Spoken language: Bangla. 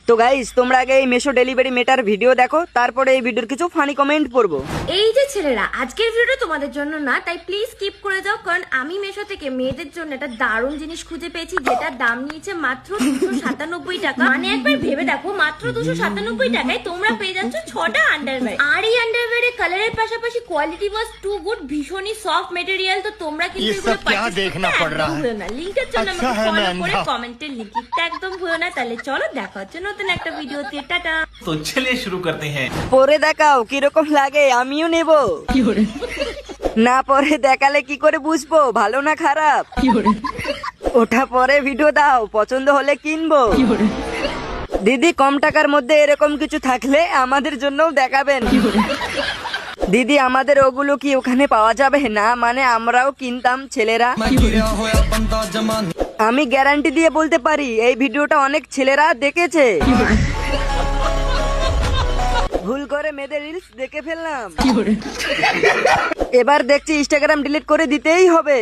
তো গাইস তোমরা আগে এই মেশো ডেলিভারি মেটার ভিডিও দেখো, তারপরে এই ভিডিওর কিছু ফানি কমেন্ট পড়বো। এই যে ছেলেরা, আজকের ভিডিওটা তোমাদের জন্য না, তাই প্লিজ স্কিপ করে যাও, কারণ আমি মেশো থেকে মেয়েদের জন্য একটা দারুণ জিনিস খুঁজে পেয়েছি, যেটার দাম নিয়েছে মাত্র 297 টাকা। মানে একবার ভেবে দেখো, মাত্র 297 টাকায় তোমরা পেয়ে যাচ্ছ 6টা আন্ডারওয়্যার। আর এই আন্ডারওয়্যারের কালারের পাশাপাশি কোয়ালিটি ওয়াজ টু গুড, ভীষণই সফট মেটেরিয়াল। তো তোমরা কিন্তু এগুলো না, লিংকের জন্য আমাকে ফলো করে কমেন্টের লিংকটা একদম ভুলো না। তাহলে চলো দেখা হচ্ছে নতুন একটা ভিডিওতে, টাটা। तो चलिए शुरू करते हैं। পরে দেখাও কিরকম লাগে, আমিও নেব। না পরে দেখালে কি করে বুঝবো ভালো না খারাপ? ওটা পরে ভিডিও দাও, পছন্দ হলে কিনবো। দিদি কম টাকার মধ্যে এরকম কিছু থাকলে আমাদের জন্যও দেখাবেন। দিদি আমাদের ওগুলো কি ওখানে পাওয়া যাবে না? মানে আমরাও কিনতাম ছেলেরা। আমি গ্যারান্টি দিয়ে বলতে পারি এই ভিডিওটা অনেক ছেলেরা দেখেছে। ভুল করে মেয়েদের রিলস দেখে ফেললাম, এবার দেখছি ইনস্টাগ্রাম ডিলিট করে দিতেই হবে।